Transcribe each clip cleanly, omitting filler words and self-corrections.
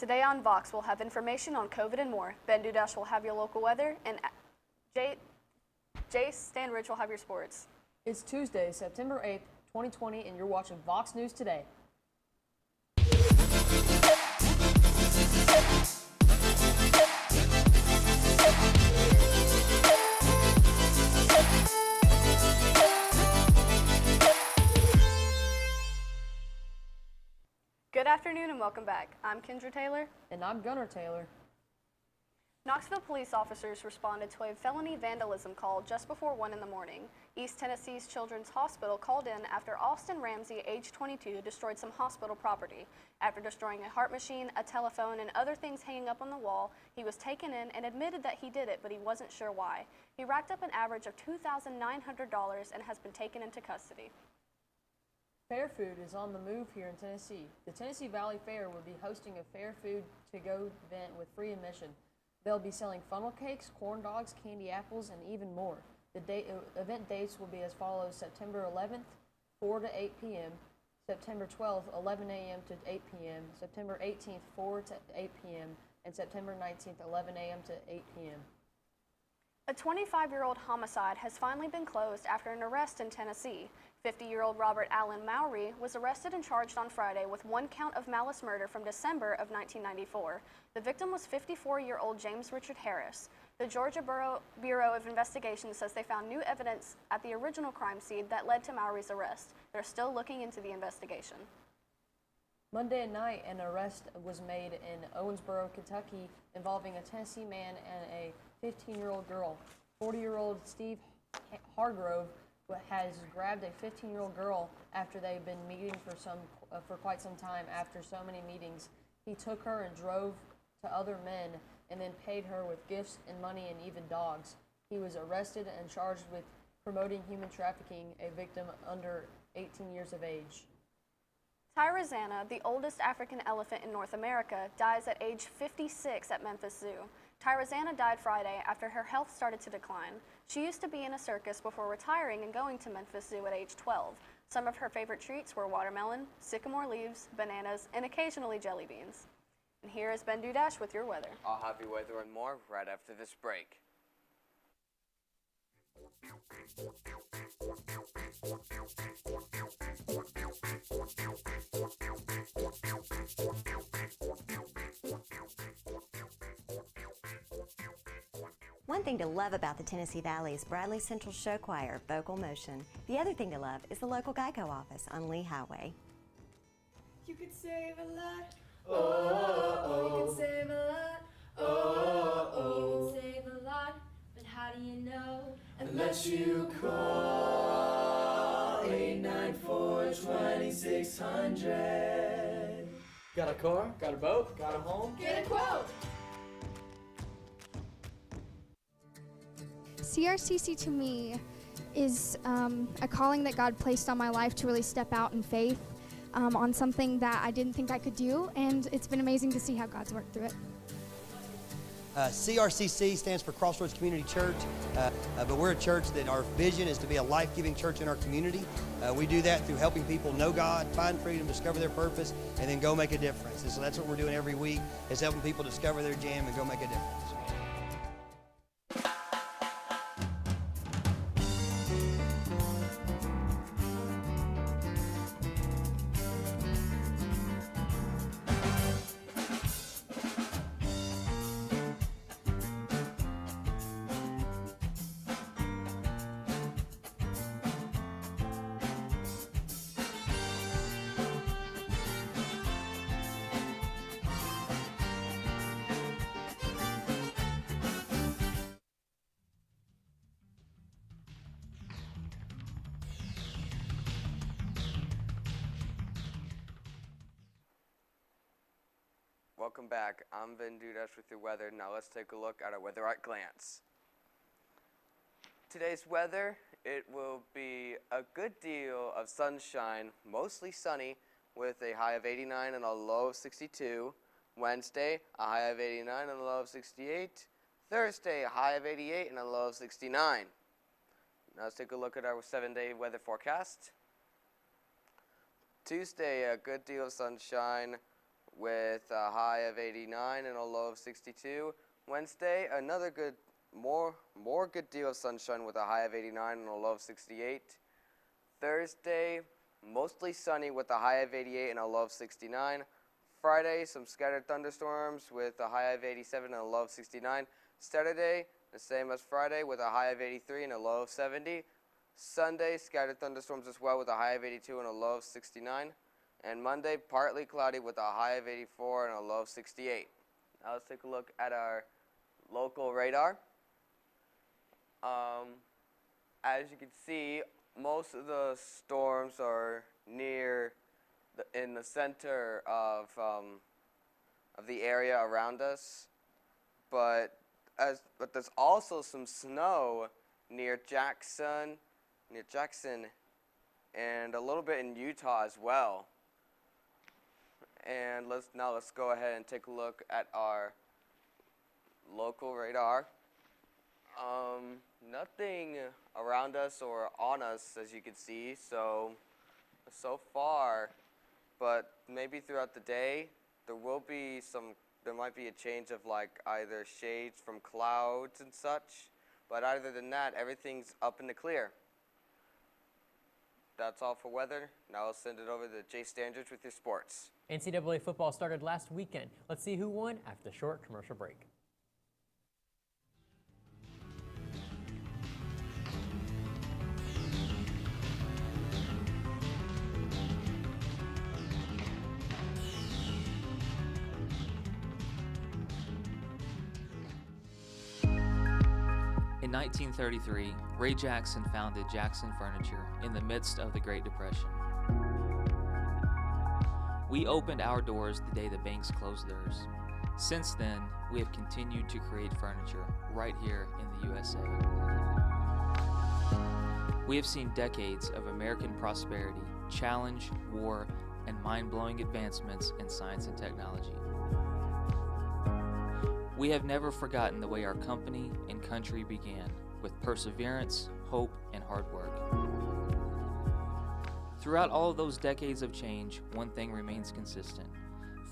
Today on VOX, we'll have information on COVID and more. Ben Dudash will have your local weather, and Jace Stanridge will have your sports. It's Tuesday, September 8th, 2020, and you're watching VOX News Today. Good afternoon and welcome back. I'm Kendra Taylor. And I'm Gunnar Taylor. Knoxville police officers responded to a felony vandalism call just before 1 in the morning. East Tennessee's Children's Hospital called in after Austin Ramsey, age 22, destroyed some hospital property. After destroying a heart machine, a telephone, and other things hanging up on the wall, he was taken in and admitted that he did it, but he wasn't sure why. He racked up an average of $2,900 and has been taken into custody. Fair food is on the move here in Tennessee. The Tennessee Valley Fair will be hosting a fair food to-go event with free admission. They'll be selling funnel cakes, corn dogs, candy apples, and even more. The event dates will be as follows: September 11th, 4 to 8 p.m., September 12th, 11 a.m. to 8 p.m., September 18th, 4 to 8 p.m., and September 19th, 11 a.m. to 8 p.m. A 25-year-old homicide has finally been closed after an arrest in Tennessee. 50-year-old Robert Allen Mowry was arrested and charged on Friday with one count of malice murder from December of 1994. The victim was 54-year-old James Richard Harris. The Georgia Bureau of Investigation says they found new evidence at the original crime scene that led to Mowry's arrest. They're still looking into the investigation. Monday night, an arrest was made in Owensboro, Kentucky, involving a Tennessee man and a 15-year-old girl. 40-year-old Steve Hargrove has grabbed a 15-year-old girl after they've been meeting for quite some time. After so many meetings, he took her and drove to other men and then paid her with gifts and money and even dogs. He was arrested and charged with promoting human trafficking a victim under 18 years of age. Tyrazana, the oldest African elephant in North America, dies at age 56 at Memphis Zoo. Tyrazana died Friday after her health started to decline. She used to be in a circus before retiring and going to Memphis Zoo at age 12. Some of her favorite treats were watermelon, sycamore leaves, bananas, and occasionally jelly beans. And here is Ben Dudash with your weather. I'll have your weather and more right after this break. One thing to love about the Tennessee Valley is Bradley Central Show Choir, Vocal Motion. The other thing to love is the local Geico office on Lee Highway. You could save a lot. You can save a lot. You can save a lot. But how do you know? Unless you call 894-2600. Got a car? Got a boat? Got a home? Get a quote. CRCC to me is a calling that God placed on my life to really step out in faith on something that I didn't think I could do, and it's been amazing to see how God's worked through it. CRCC stands for Crossroads Community Church, but we're a church that our vision is to be a life-giving church in our community. We do that through helping people know God, find freedom, discover their purpose, and then go make a difference. And so that's what we're doing every week, is helping people discover their jam and go make a difference. Welcome back. I'm Ben Dudash with your weather. Now let's take a look at our weather at glance. Today's weather, it will be a good deal of sunshine, mostly sunny, with a high of 89 and a low of 62. Wednesday, a high of 89 and a low of 68. Thursday, a high of 88 and a low of 69. Now let's take a look at our 7-day weather forecast. Tuesday, a good deal of sunshine with a high of 89 and a low of 62. Wednesday, another good, more good deal of sunshine with a high of 89 and a low of 68. Thursday, mostly sunny with a high of 88 and a low of 69. Friday, some scattered thunderstorms with a high of 87 and a low of 69. Saturday, the same as Friday with a high of 83 and a low of 70. Sunday, scattered thunderstorms as well with a high of 82 and a low of 69. And Monday, partly cloudy with a high of 84 and a low of 68. Now let's take a look at our local radar. As you can see, most of the storms are near in the center of the area around us, but there's also some snow near Jackson, and a little bit in Utah as well. And let's go ahead and take a look at our local radar. Nothing around us or on us, as you can see, so far, but maybe throughout the day there might be a change of like either shades from clouds and such, but other than that, everything's up in the clear. That's all for weather. Now I'll send it over to Jay Standridge with your sports. NCAA football started last weekend. Let's see who won after the short commercial break. In 1933, Ray Jackson founded Jackson Furniture in the midst of the Great Depression. We opened our doors the day the banks closed theirs. Since then, we have continued to create furniture right here in the USA. We have seen decades of American prosperity, challenge, war, and mind-blowing advancements in science and technology. We have never forgotten the way our company and country began, with perseverance, hope, and hard work. Throughout all of those decades of change, one thing remains consistent.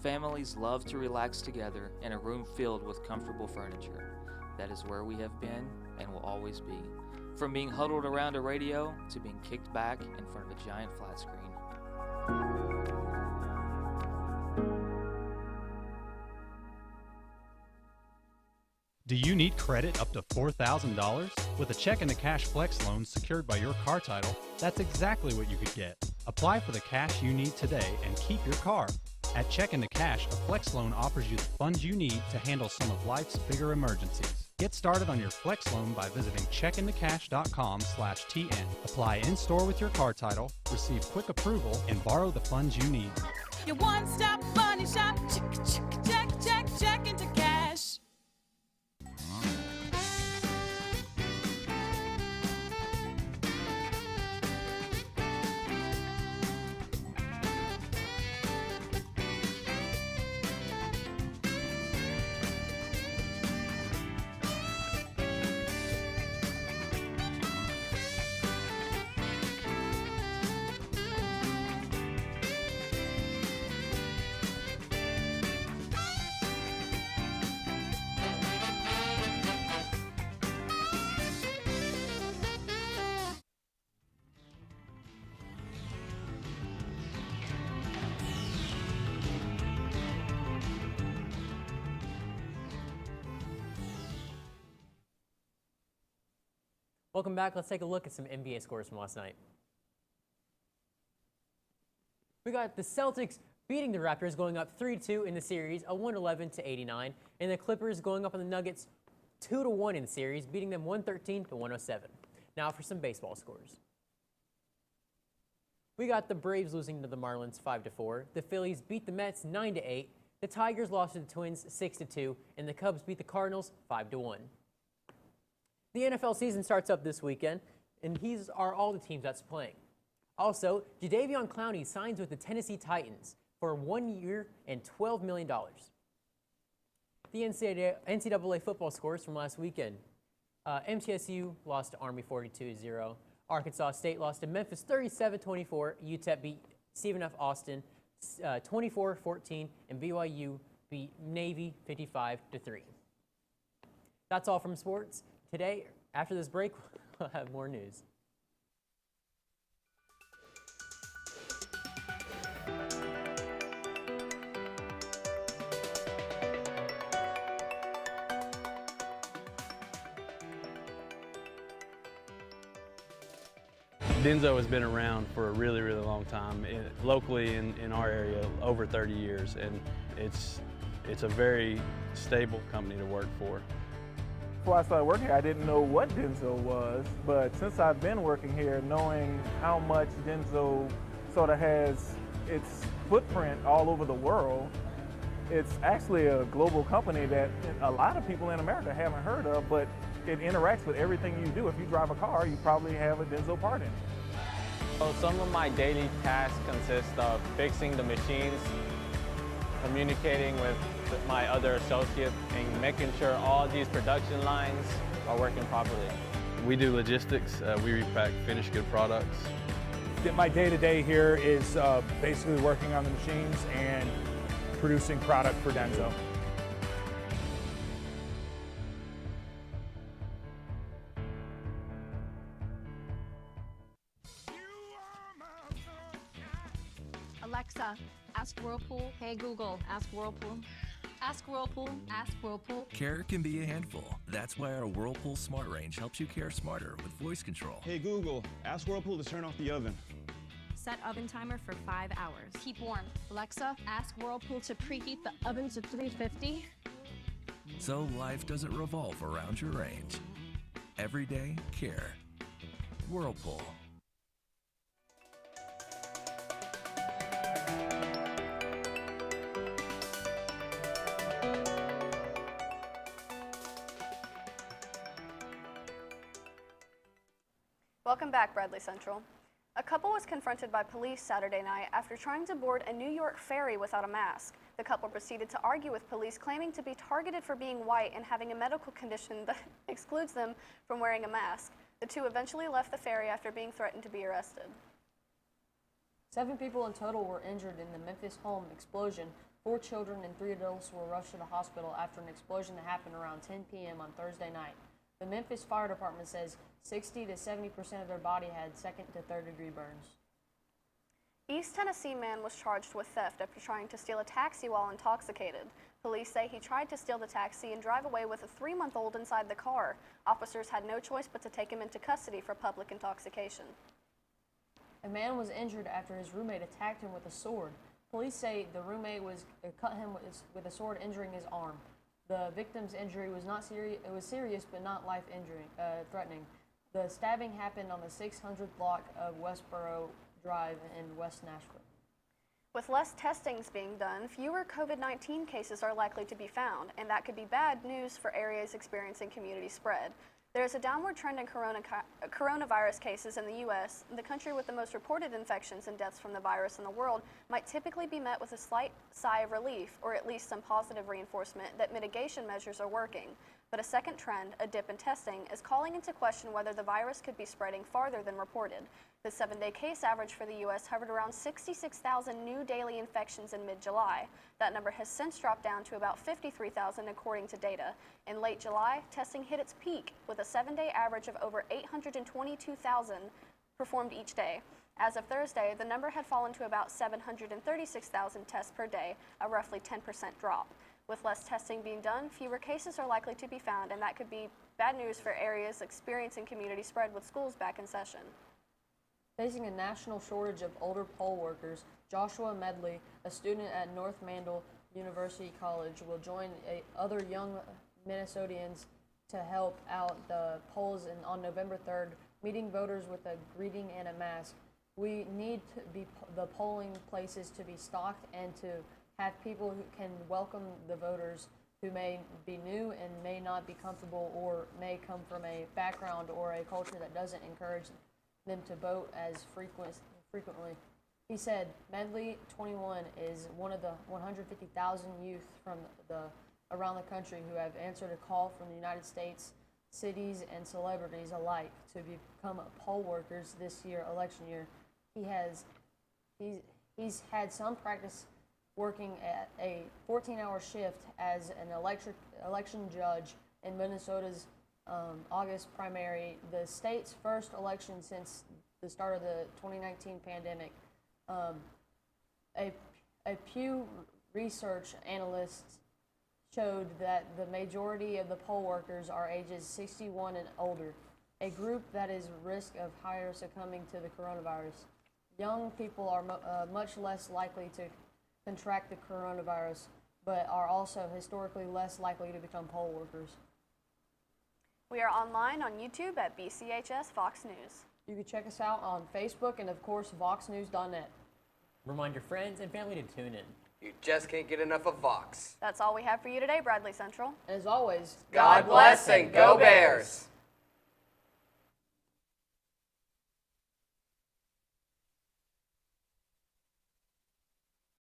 Families love to relax together in a room filled with comfortable furniture. That is where we have been and will always be. From being huddled around a radio to being kicked back in front of a giant flat screen. Do you need credit up to $4,000? With a check and a cash flex loan secured by your car title, that's exactly what you could get. Apply for the cash you need today and keep your car. At Check into Cash, a flex loan offers you the funds you need to handle some of life's bigger emergencies. Get started on your flex loan by visiting checkintocash.com/TN. Apply in-store with your car title, receive quick approval, and borrow the funds you need. Your one-stop money shop. Check into cash. Welcome back. Let's take a look at some NBA scores from last night. We got the Celtics beating the Raptors, going up 3-2 in the series, a 111-89, and the Clippers going up on the Nuggets 2-1 in the series, beating them 113-107. Now for some baseball scores. We got the Braves losing to the Marlins 5-4. The Phillies beat the Mets 9-8. The Tigers lost to the Twins 6-2, and the Cubs beat the Cardinals 5-1. The NFL season starts up this weekend, and these are all the teams that's playing. Also, Jadeveon Clowney signs with the Tennessee Titans for 1 year and $12 million. The NCAA football scores from last weekend. MTSU lost to Army 42-0. Arkansas State lost to Memphis 37-24. UTEP beat Stephen F. Austin 24-14, and BYU beat Navy 55-3. That's all from sports. Today, after this break, we'll have more news. Denso has been around for a really, really long time, locally in our area, over 30 years, and it's a very stable company to work for. Before I started working here, I didn't know what Denso was, but since I've been working here, knowing how much Denso sort of has its footprint all over the world, it's actually a global company that a lot of people in America haven't heard of, but it interacts with everything you do. If you drive a car, you probably have a Denso part in it. So some of my daily tasks consist of fixing the machines, communicating with my other associates, and making sure all these production lines are working properly. We do logistics. We repack finished good products. My day-to-day here is basically working on the machines and producing product for Denso. Alexa, ask Whirlpool. Hey Google, ask Whirlpool. Ask Whirlpool. Ask Whirlpool. Care can be a handful. That's why our Whirlpool Smart Range helps you care smarter with voice control. Hey Google, ask Whirlpool to turn off the oven. Set oven timer for 5 hours. Keep warm. Alexa, ask Whirlpool to preheat the oven to 350. So life doesn't revolve around your range. Everyday care. Whirlpool. Welcome back, Bradley Central. A couple was confronted by police Saturday night after trying to board a New York ferry without a mask. The couple proceeded to argue with police, claiming to be targeted for being white and having a medical condition that excludes them from wearing a mask. The two eventually left the ferry after being threatened to be arrested. 7 people in total were injured in the Memphis home explosion. 4 children and 3 adults were rushed to the hospital after an explosion that happened around 10 p.m. on Thursday night. The Memphis Fire Department says 60 to 70% of their body had 2nd to 3rd degree burns. East Tennessee man was charged with theft after trying to steal a taxi while intoxicated. Police say he tried to steal the taxi and drive away with a 3-month-old inside the car. Officers had no choice but to take him into custody for public intoxication. A man was injured after his roommate attacked him with a sword. Police say the roommate cut him with a sword, injuring his arm. The victim's injury was not serious. It was serious, but not life-threatening. The stabbing happened on the 600th block of Westboro Drive in West Nashville. With less testings being done, fewer COVID-19 cases are likely to be found, and that could be bad news for areas experiencing community spread. There is a downward trend in coronavirus cases in the U.S. The country with the most reported infections and deaths from the virus in the world might typically be met with a slight sigh of relief, or at least some positive reinforcement that mitigation measures are working. But a second trend, a dip in testing, is calling into question whether the virus could be spreading farther than reported. The 7-day case average for the U.S. hovered around 66,000 new daily infections in mid-July. That number has since dropped down to about 53,000 according to data. In late July, testing hit its peak with a 7-day average of over 822,000 performed each day. As of Thursday, the number had fallen to about 736,000 tests per day, a roughly 10% drop. With less testing being done, fewer cases are likely to be found, and that could be bad news for areas experiencing community spread with schools back in session. Facing a national shortage of older poll workers, Joshua Medley, a student at North Mandel University College, will join other young Minnesotians to help out the polls on November 3rd, meeting voters with a greeting and a mask. We need the polling places to be stocked and to have people who can welcome the voters who may be new and may not be comfortable or may come from a background or a culture that doesn't encourage them to vote as frequently. He said, Medley, 21, is one of the 150,000 youth from around the country who have answered a call from the United States, cities, and celebrities alike to become poll workers this year, election year. He's had some practice working at a 14-hour shift as an election judge in Minnesota's August primary, the state's first election since the start of the 2019 pandemic. A Pew Research analyst showed that the majority of the poll workers are ages 61 and older, a group that is at risk of higher succumbing to the coronavirus. Young people are much less likely to contract the coronavirus, but are also historically less likely to become poll workers. We are online on YouTube at BCHS VOX News. You can check us out on Facebook and, of course, VoxNews.net. Remind your friends and family to tune in. You just can't get enough of Vox. That's all we have for you today, Bradley Central. As always, God bless and go Bears!